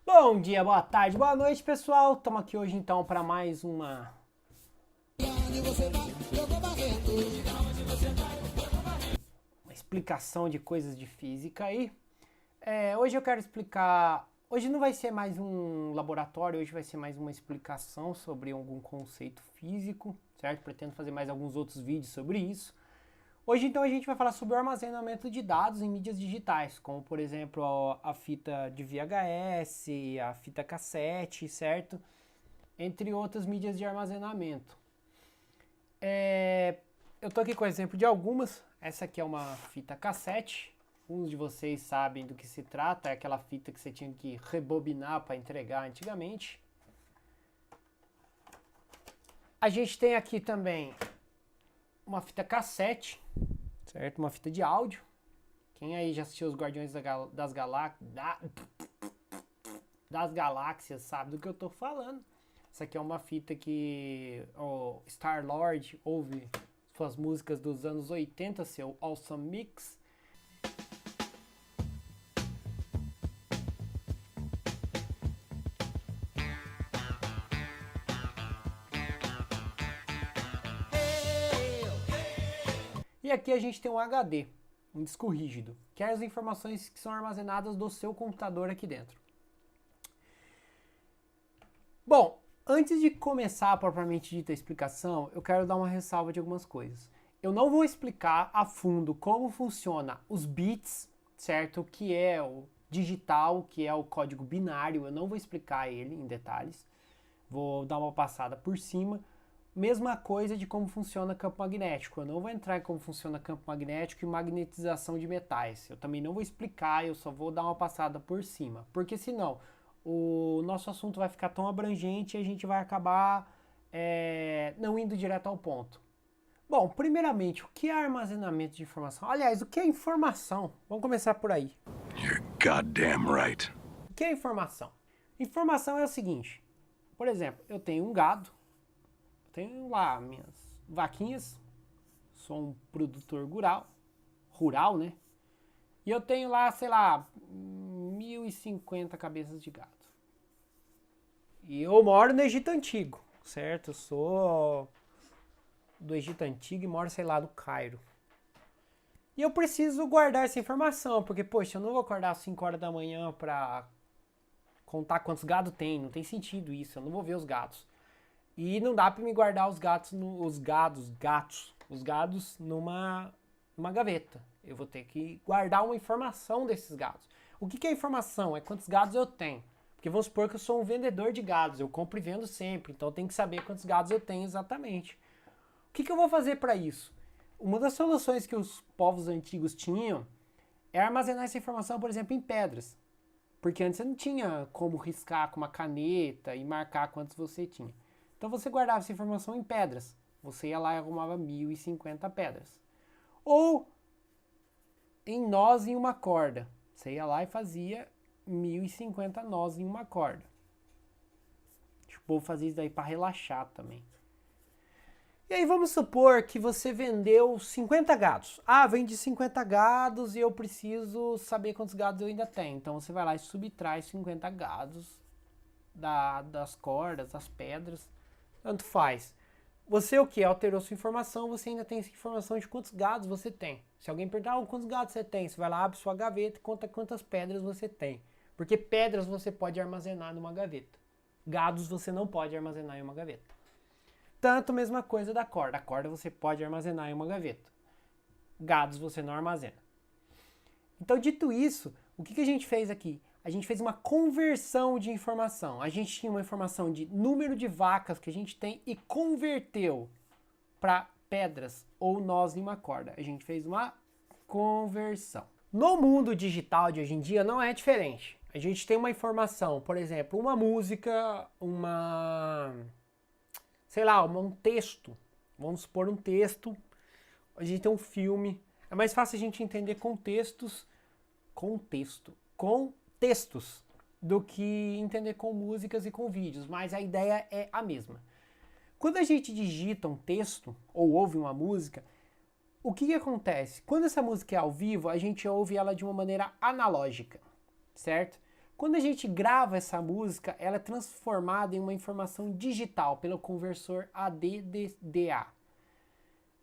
Bom dia, boa tarde, boa noite, pessoal. Estamos aqui hoje então para mais uma explicação de coisas de física aí. Hoje eu quero explicar. Hoje não vai ser mais um laboratório, hoje vai ser mais uma explicação sobre algum conceito físico, certo? Pretendo fazer mais alguns outros vídeos sobre isso. Hoje então a gente vai falar sobre o armazenamento de dados em mídias digitais, como por exemplo a fita de VHS, a fita cassete, certo? Entre outras mídias de armazenamento. Eu tô aqui com o exemplo de algumas. Essa aqui é uma fita cassete. Uns de vocês sabem do que se trata, é aquela fita que você tinha que rebobinar para entregar antigamente. A gente tem aqui também uma fita cassete, certo? Uma fita de áudio. Quem aí já assistiu os Guardiões das Galáxias sabe do que eu tô falando. Essa aqui é uma fita que o Star-Lord ouve suas músicas dos anos 80, seu Awesome Mix. E aqui a gente tem um HD, um disco rígido, que é as informações que são armazenadas do seu computador aqui dentro. Bom, antes de começar propriamente dita a explicação, eu quero dar uma ressalva de algumas coisas. Eu não vou explicar a fundo como funciona os bits, certo? O que é o digital, o que é o código binário, eu não vou explicar ele em detalhes. Vou dar uma passada por cima. Mesma coisa de como funciona campo magnético. Eu não vou entrar em como funciona campo magnético e magnetização de metais. Eu também não vou explicar, eu só vou dar uma passada por cima. Porque senão o nosso assunto vai ficar tão abrangente e a gente vai acabar não indo direto ao ponto. Bom, primeiramente, o que é armazenamento de informação? Aliás, o que é informação? Vamos começar por aí. You're goddamn right. O que é informação? Informação é o seguinte. Por exemplo, eu tenho um gado. Tenho lá minhas vaquinhas, sou um produtor rural, né? E eu tenho lá, sei lá, 1.050 cabeças de gado. E eu moro no Egito Antigo, certo? Eu sou do Egito Antigo e moro, sei lá, no Cairo. E eu preciso guardar essa informação, porque, poxa, eu não vou acordar às 5 horas da manhã pra contar quantos gados tem, não tem sentido isso, eu não vou ver os gados. E não dá para me guardar os gados numa gaveta. Eu vou ter que guardar uma informação desses gados. O que é informação? É quantos gados eu tenho. Porque vamos supor que eu sou um vendedor de gados, eu compro e vendo sempre, então eu tenho que saber quantos gados eu tenho exatamente. O que eu vou fazer para isso? Uma das soluções que os povos antigos tinham é armazenar essa informação, por exemplo, em pedras. Porque antes você não tinha como riscar com uma caneta e marcar quantos você tinha. Então você guardava essa informação em pedras. Você ia lá e arrumava 1.050 pedras. Ou em nós em uma corda. Você ia lá e fazia 1.050 nós em uma corda. O povo fazia isso daí para relaxar também. E aí vamos supor que você vendeu 50 gados. Ah, vendi 50 gados e eu preciso saber quantos gados eu ainda tenho. Então você vai lá e subtrai 50 gados das cordas, das pedras. Tanto faz. Você o que? Alterou sua informação, você ainda tem essa informação de quantos gados você tem. Se alguém perguntar quantos gados você tem, você vai lá, abre sua gaveta e conta quantas pedras você tem. Porque pedras você pode armazenar numa gaveta. Gados você não pode armazenar em uma gaveta. Tanto mesma coisa da corda. A corda você pode armazenar em uma gaveta. Gados você não armazena. Então, dito isso, o que a gente fez aqui? A gente fez uma conversão de informação. A gente tinha uma informação de número de vacas que a gente tem e converteu para pedras ou nós em uma corda. A gente fez uma conversão. No mundo digital de hoje em dia não é diferente. A gente tem uma informação, por exemplo, uma música, um texto. Vamos supor um texto. A gente tem um filme. É mais fácil a gente entender textos do que entender com músicas e com vídeos, mas a ideia é a mesma. Quando a gente digita um texto ou ouve uma música, o que acontece? Quando essa música é ao vivo, a gente ouve ela de uma maneira analógica, certo? Quando a gente grava essa música, ela é transformada em uma informação digital pelo conversor ADDA.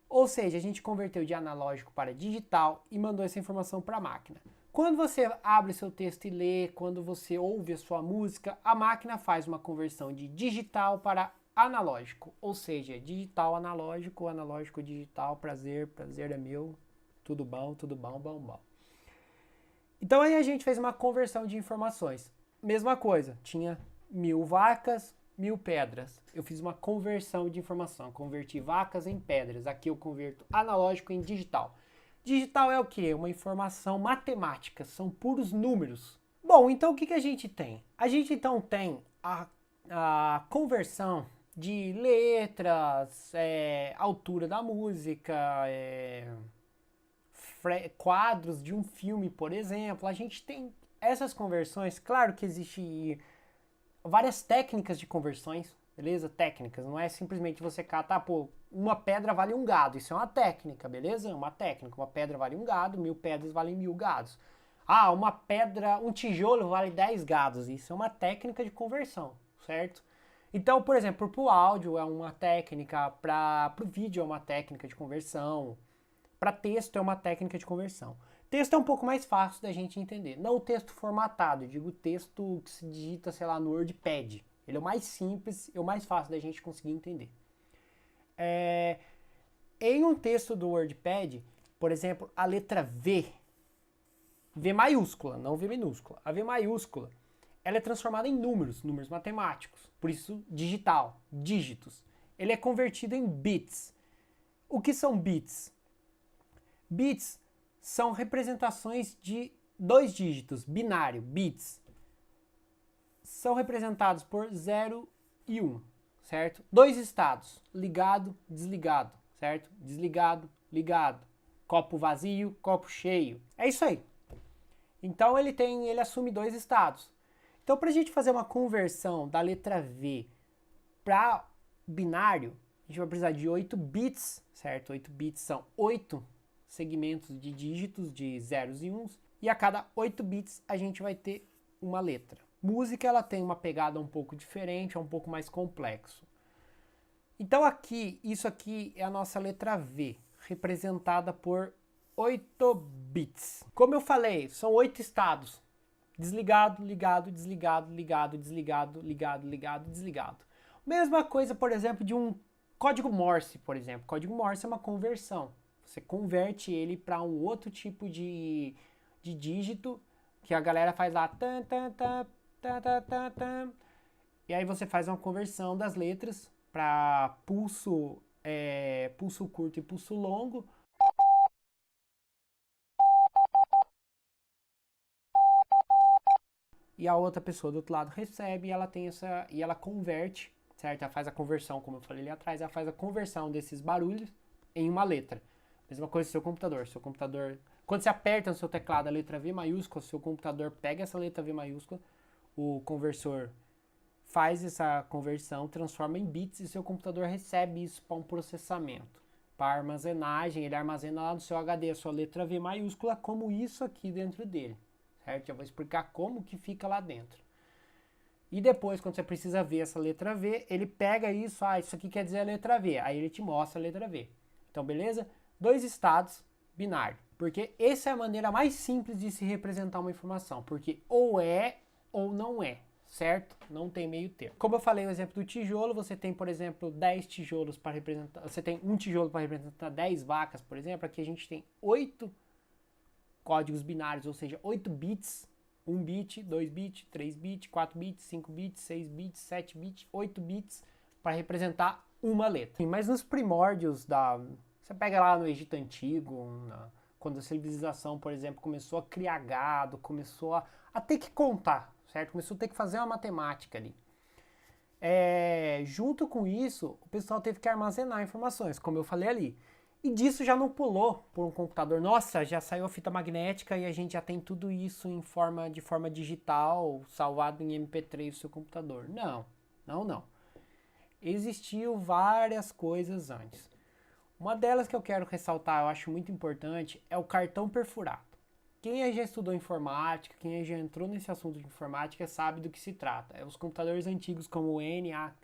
Ou seja, a gente converteu de analógico para digital e mandou essa informação para a máquina. Quando você abre seu texto e lê, quando você ouve a sua música, a máquina faz uma conversão de digital para analógico. Ou seja, digital, analógico, analógico, digital, prazer, prazer é meu, tudo bom, bom, bom. Então aí a gente fez uma conversão de informações. Mesma coisa, tinha 1000 vacas, 1000 pedras. Eu fiz uma conversão de informação, converti vacas em pedras. Aqui eu converto analógico em digital. Digital é o quê? Uma informação matemática, são puros números. Bom, então o que a gente tem? A gente então tem a conversão de letras, altura da música, quadros de um filme, por exemplo. A gente tem essas conversões. Claro que existem várias técnicas de conversões, beleza? Técnicas, não é simplesmente você catar, pô, uma pedra vale um gado. Isso é uma técnica, beleza? É uma técnica. Uma pedra vale um gado, 1000 pedras valem 1000 gados. Ah, uma pedra, um tijolo vale 10 gados. Isso é uma técnica de conversão, certo? Então, por exemplo, para o áudio é uma técnica, para o vídeo é uma técnica de conversão, para texto é uma técnica de conversão. Texto é um pouco mais fácil da gente entender. Não o texto formatado, eu digo o texto que se digita, sei lá, no WordPad. Ele é o mais simples e o mais fácil da gente conseguir entender. Em um texto do WordPad, por exemplo, a letra V, V maiúscula, não V minúscula. A V maiúscula, ela é transformada em números, números matemáticos. Por isso, digital, dígitos. Ele é convertido em bits. O que são bits? Bits são representações de 2 dígitos, binário, bits. São representados por 0 e 1, certo? 2 estados, ligado, desligado, certo? Desligado, ligado. Copo vazio, copo cheio. É isso aí. Então ele assume 2 estados. Então para a gente fazer uma conversão da letra V para binário, a gente vai precisar de 8 bits, certo? 8 bits são 8 segmentos de dígitos de zeros e uns, e a cada 8 bits a gente vai ter uma letra. Música, ela tem uma pegada um pouco diferente, é um pouco mais complexo. Então isso aqui é a nossa letra V, representada por 8 bits. Como eu falei, são 8 estados. Desligado, ligado, desligado, ligado, desligado, ligado, ligado, desligado. Mesma coisa, por exemplo, de um código Morse, por exemplo. Código Morse é uma conversão. Você converte ele para um outro tipo de dígito, que a galera faz lá, tan, tan, tan, tan, tan, tan, tan. E aí você faz uma conversão das letras para pulso curto e pulso longo. E a outra pessoa do outro lado recebe e ela converte, certo? Ela faz a conversão, como eu falei ali atrás, ela faz a conversão desses barulhos em uma letra. Mesma coisa do seu computador. Seu computador, quando você aperta no seu teclado a letra V maiúscula, seu computador pega essa letra V maiúscula, o conversor faz essa conversão, transforma em bits e seu computador recebe isso para um processamento. Para armazenagem, ele armazena lá no seu HD a sua letra V maiúscula como isso aqui dentro dele. Certo? Já vou explicar como que fica lá dentro. E depois, quando você precisa ver essa letra V, ele pega isso, isso aqui quer dizer a letra V. Aí ele te mostra a letra V. Então, beleza? 2 estados binários. Porque essa é a maneira mais simples de se representar uma informação. Porque ou é ou não é. Certo? Não tem meio termo. Como eu falei no exemplo do tijolo, você tem, por exemplo, 10 tijolos para representar... Você tem um tijolo para representar 10 vacas, por exemplo. Aqui a gente tem 8 códigos binários, ou seja, 8 bits, 1 bit, 2 bits, 3 bits, 4 bits, 5 bits, 6 bits, 7 bits, 8 bits para representar uma letra. Mas nos primórdios você pega lá no Egito Antigo, quando a civilização, por exemplo, começou a criar gado, começou a ter que contar, certo? Começou a ter que fazer uma matemática ali. Junto com isso, o pessoal teve que armazenar informações, como eu falei ali. E disso já não pulou por um computador. Nossa, já saiu a fita magnética e a gente já tem tudo isso de forma digital, salvado em MP3 no seu computador. Não. Existiu várias coisas antes. Uma delas que eu quero ressaltar, eu acho muito importante, é o cartão perfurado. Quem aí já estudou informática, quem aí já entrou nesse assunto de informática sabe do que se trata. Os computadores antigos como o ENIAC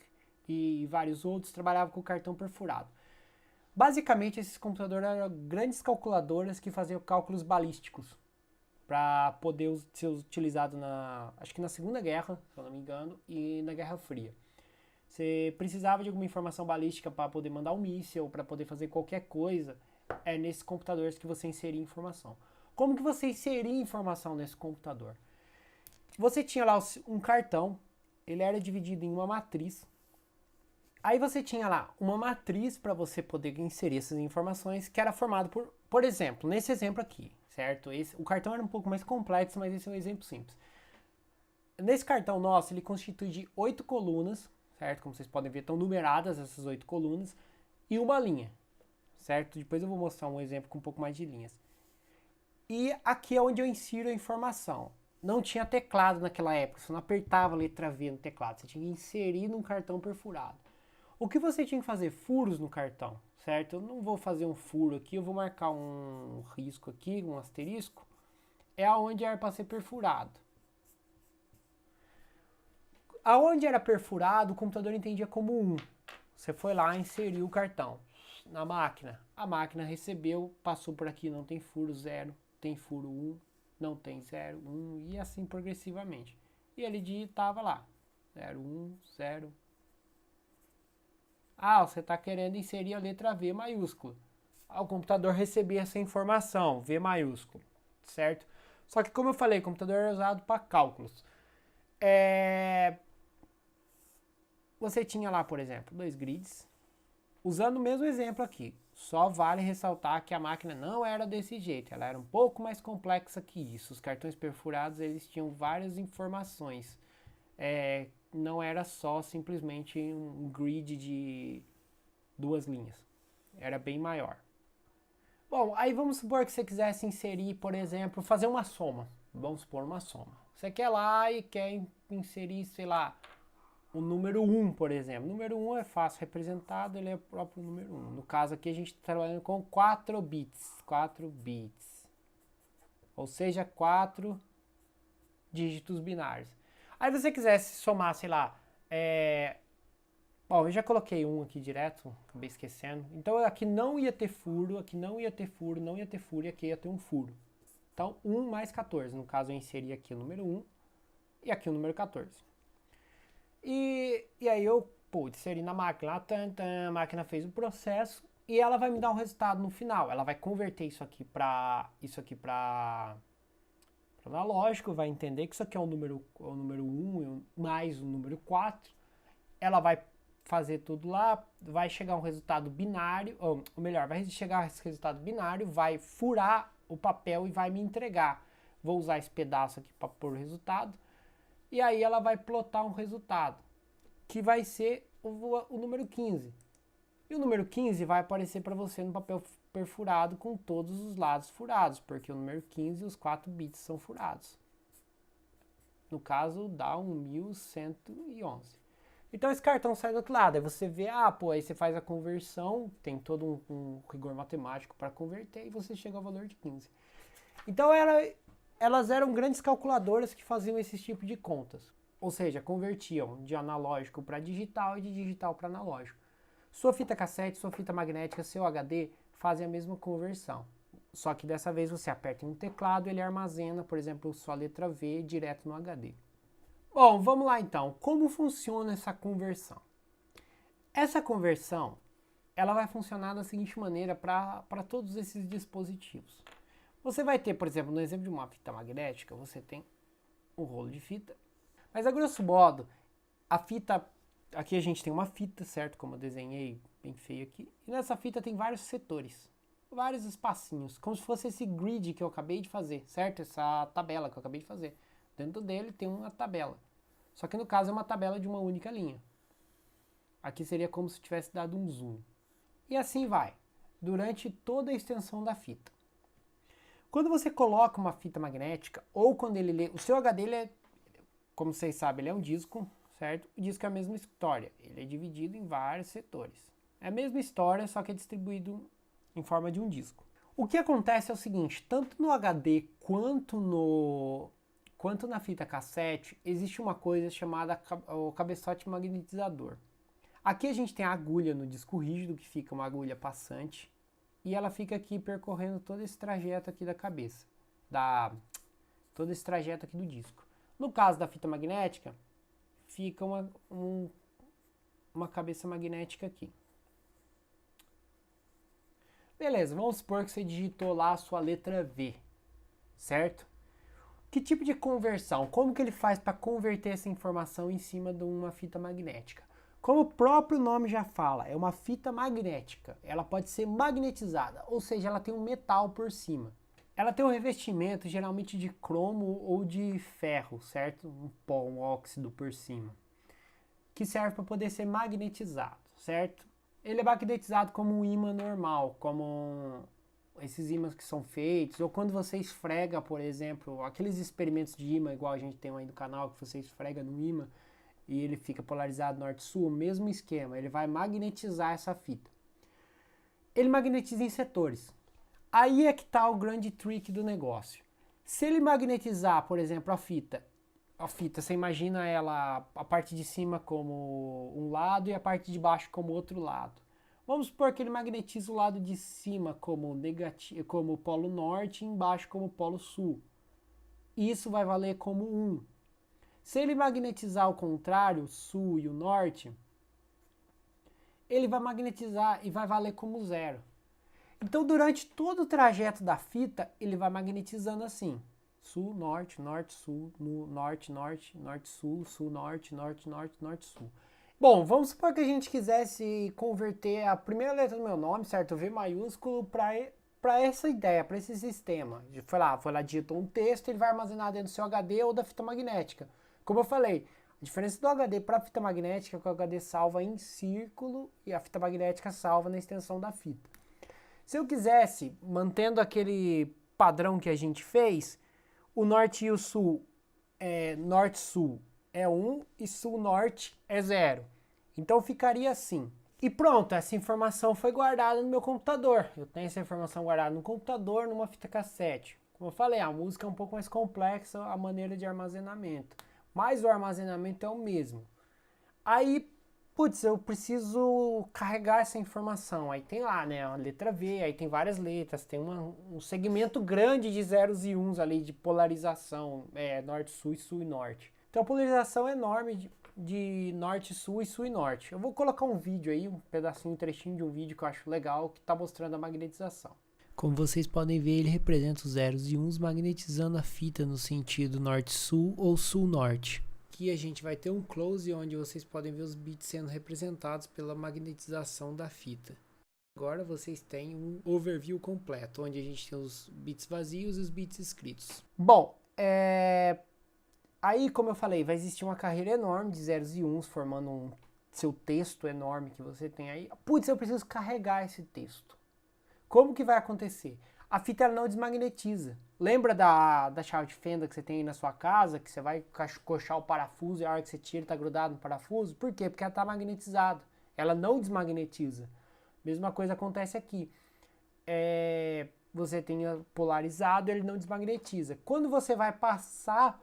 e vários outros trabalhavam com cartão perfurado. Basicamente, esses computadores eram grandes calculadoras que faziam cálculos balísticos para poder ser utilizado acho que na Segunda Guerra, se eu não me engano, e na Guerra Fria. Você precisava de alguma informação balística para poder mandar um míssil, para poder fazer qualquer coisa, é nesses computadores que você inseria informação. Como que você inseria informação nesse computador? Você tinha lá um cartão, ele era dividido em uma matriz. Aí você tinha lá uma matriz para você poder inserir essas informações, que era formado por exemplo, nesse exemplo aqui, certo? O cartão era um pouco mais complexo, mas esse é um exemplo simples. Nesse cartão nosso, ele constitui de 8 colunas, certo? Como vocês podem ver, estão numeradas essas 8 colunas, e uma linha, certo? Depois eu vou mostrar um exemplo com um pouco mais de linhas. E aqui é onde eu insiro a informação. Não tinha teclado naquela época, você não apertava a letra V no teclado, você tinha que inserir num cartão perfurado. O que você tinha que fazer? Furos no cartão, certo? Eu não vou fazer um furo aqui, eu vou marcar um risco aqui, um asterisco, é aonde era para ser perfurado. Aonde era perfurado, o computador entendia como 1. Você foi lá e inseriu o cartão na máquina. A máquina recebeu, passou por aqui, não tem furo 0, tem furo 1, não tem 0, 1 e assim progressivamente. E ele digitava lá, 0, 1, 0. Ah, você está querendo inserir a letra V maiúscula. O computador recebia essa informação, V maiúsculo, certo? Só que como eu falei, o computador era usado para cálculos. Você tinha lá, por exemplo, 2 grids. Usando o mesmo exemplo aqui, só vale ressaltar que a máquina não era desse jeito, ela era um pouco mais complexa que isso. Os cartões perfurados, eles tinham várias informações. Não era só simplesmente um grid de 2 linhas. Era bem maior. Bom, aí vamos supor que você quisesse inserir, por exemplo, fazer uma soma. Vamos supor uma soma. Você quer lá e quer inserir, sei lá, o número 1, por exemplo. O número 1 é fácil representado, ele é o próprio número 1. No caso aqui a gente está trabalhando com 4 bits. 4 bits. Ou seja, 4 dígitos binários. Aí você quisesse somar, sei lá, bom, eu já coloquei 1 aqui direto, acabei esquecendo. Então aqui não ia ter furo, aqui não ia ter furo, não ia ter furo e aqui ia ter um furo. Então 1 mais 14, no caso eu inseri aqui o número 1 e aqui o número 14. E aí eu inseri na máquina, a máquina fez o processo e ela vai me dar um resultado no final. Ela vai converter isso aqui para analógico, vai entender que isso aqui é o número 1 mais o número 4. Ela vai fazer tudo lá, vai chegar um resultado binário, ou melhor, vai chegar esse resultado binário, vai furar o papel e vai me entregar. Vou usar esse pedaço aqui para pôr o resultado. E aí ela vai plotar um resultado, que vai ser o número 15. E o número 15 vai aparecer para você no papel perfurado com todos os lados furados, porque o número 15 os 4 bits são furados. No caso, dá 1111. Então esse cartão sai do outro lado, aí você vê, aí você faz a conversão, tem todo um rigor matemático para converter e você chega ao valor de 15. Então elas eram grandes calculadoras que faziam esse tipo de contas. Ou seja, convertiam de analógico para digital e de digital para analógico. Sua fita cassete, sua fita magnética, seu HD fazem a mesma conversão. Só que dessa vez você aperta em um teclado e ele armazena, por exemplo, sua letra V direto no HD. Bom, vamos lá então. Como funciona essa conversão? Essa conversão, ela vai funcionar da seguinte maneira para todos esses dispositivos. Você vai ter, por exemplo, no exemplo de uma fita magnética, você tem um rolo de fita. Mas a grosso modo, a fita, aqui a gente tem uma fita, certo? Como eu desenhei bem feio aqui. E nessa fita tem vários setores, vários espacinhos, como se fosse esse grid que eu acabei de fazer, certo? Essa tabela que eu acabei de fazer. Dentro dele tem uma tabela. Só que no caso é uma tabela de uma única linha. Aqui seria como se tivesse dado um zoom. E assim vai, durante toda a extensão da fita. Quando você coloca uma fita magnética, ou quando ele lê, o seu HD, ele é, como vocês sabem, ele é um disco, certo? O disco é a mesma história, ele é dividido em vários setores. É a mesma história, só que é distribuído em forma de um disco. O que acontece é o seguinte, tanto no HD quanto na fita cassete, existe uma coisa chamada o cabeçote magnetizador. Aqui a gente tem a agulha no disco rígido, que fica uma agulha passante, e ela fica aqui percorrendo todo esse trajeto aqui da cabeça, todo esse trajeto aqui do disco. No caso da fita magnética, fica uma cabeça magnética aqui. Beleza, vamos supor que você digitou lá a sua letra V, certo? Que tipo de conversão? Como que ele faz para converter essa informação em cima de uma fita magnética? Como o próprio nome já fala, é uma fita magnética. Ela pode ser magnetizada, ou seja, ela tem um metal por cima. Ela tem um revestimento geralmente de cromo ou de ferro, certo? Um pó, um óxido por cima, que serve para poder ser magnetizado, certo? Ele é magnetizado como um ímã normal, como esses ímãs que são feitos, ou quando você esfrega, por exemplo, aqueles experimentos de ímã, igual a gente tem aí no canal, que você esfrega no ímã e ele fica polarizado norte-sul, o mesmo esquema, ele vai magnetizar essa fita. Ele magnetiza em setores. Aí é que está o grande trick do negócio. Se ele magnetizar, por exemplo, a fita, você imagina ela, a parte de cima como um lado e a parte de baixo como outro lado. Vamos supor que ele magnetiza o lado de cima como negativo, como polo norte e embaixo como polo sul. Isso vai valer como 1. Se ele magnetizar ao contrário, o sul e o norte, ele vai magnetizar e vai valer como 0. Então, durante todo o trajeto da fita, ele vai magnetizando assim. Sul, norte, norte, sul, norte, norte, norte, sul, sul, norte, norte, norte, norte, sul. Bom, vamos supor que a gente quisesse converter a primeira letra do meu nome, certo? V maiúsculo, para essa ideia, para esse sistema. Foi lá, digitou um texto, ele vai armazenar dentro do seu HD ou da fita magnética. Como eu falei, a diferença do HD para a fita magnética é que o HD salva em círculo e a fita magnética salva na extensão da fita. Se eu quisesse, mantendo aquele padrão que a gente fez, o norte e o sul, norte-sul é 1 e sul-norte é 0. Então ficaria assim. E pronto, essa informação foi guardada no meu computador. Eu tenho essa informação guardada no computador, numa fita cassete. Como eu falei, a música é um pouco mais complexa, a maneira de armazenamento. Mas o armazenamento é o mesmo. Aí, putz, eu preciso carregar essa informação. Aí tem lá, né, a letra V, aí tem várias letras, tem um segmento grande de zeros e uns ali de polarização, norte-sul e sul e norte. Então a polarização é enorme de norte, sul e sul e norte. Eu vou colocar um vídeo aí, um pedacinho, um trechinho de um vídeo que eu acho legal, que está mostrando a magnetização. Como vocês podem ver, ele representa os zeros e uns magnetizando a fita no sentido norte-sul ou sul-norte. Aqui a gente vai ter um close onde vocês podem ver os bits sendo representados pela magnetização da fita. Agora vocês têm um overview completo, onde a gente tem os bits vazios e os bits escritos. Bom, aí, como eu falei, vai existir uma carreira enorme de zeros e uns, formando seu texto enorme que você tem aí. Putz, eu preciso carregar esse texto. Como que vai acontecer? A fita ela não desmagnetiza. Lembra da chave de fenda que você tem aí na sua casa, que você vai coxar o parafuso e a hora que você tira está grudado no parafuso? Por quê? Porque ela está magnetizada. Ela não desmagnetiza. Mesma coisa acontece aqui. Você tem polarizado, ele não desmagnetiza. Quando você vai passar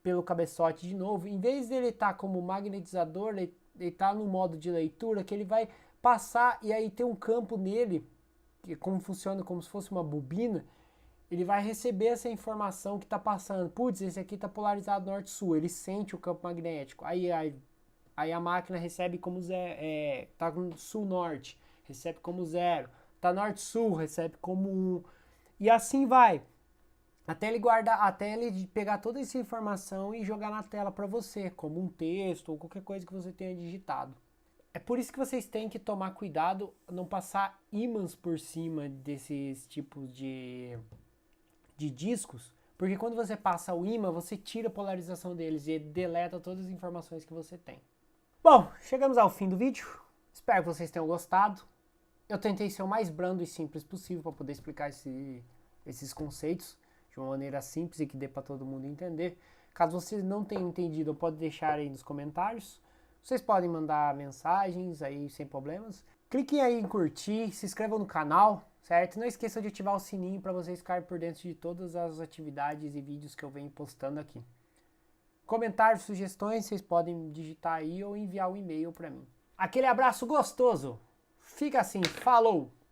pelo cabeçote de novo, em vez dele estar como magnetizador, ele está no modo de leitura, que ele vai passar e aí tem um campo nele, que como funciona como se fosse uma bobina, ele vai receber essa informação que está passando. Putz, esse aqui está polarizado norte-sul, ele sente o campo magnético. Aí a máquina recebe como está com sul-norte, recebe como 0. Está norte-sul, recebe como 1. E assim vai. Até ele pegar toda essa informação e jogar na tela para você, como um texto ou qualquer coisa que você tenha digitado. É por isso que vocês têm que tomar cuidado, não passar ímãs por cima desses tipos de discos, porque quando você passa o ímã, você tira a polarização deles e deleta todas as informações que você tem. Bom, chegamos ao fim do vídeo. Espero que vocês tenham gostado. Eu tentei ser o mais brando e simples possível para poder explicar esses conceitos de uma maneira simples e que dê para todo mundo entender. Caso vocês não tenham entendido, pode deixar aí nos comentários. Vocês podem mandar mensagens aí sem problemas. Cliquem aí em curtir, se inscrevam no canal. certo? Não esqueça de ativar o sininho para vocês ficarem por dentro de todas as atividades e vídeos que eu venho postando aqui. Comentários, sugestões, vocês podem digitar aí ou enviar um e-mail para mim. Aquele abraço gostoso. Fica assim, falou!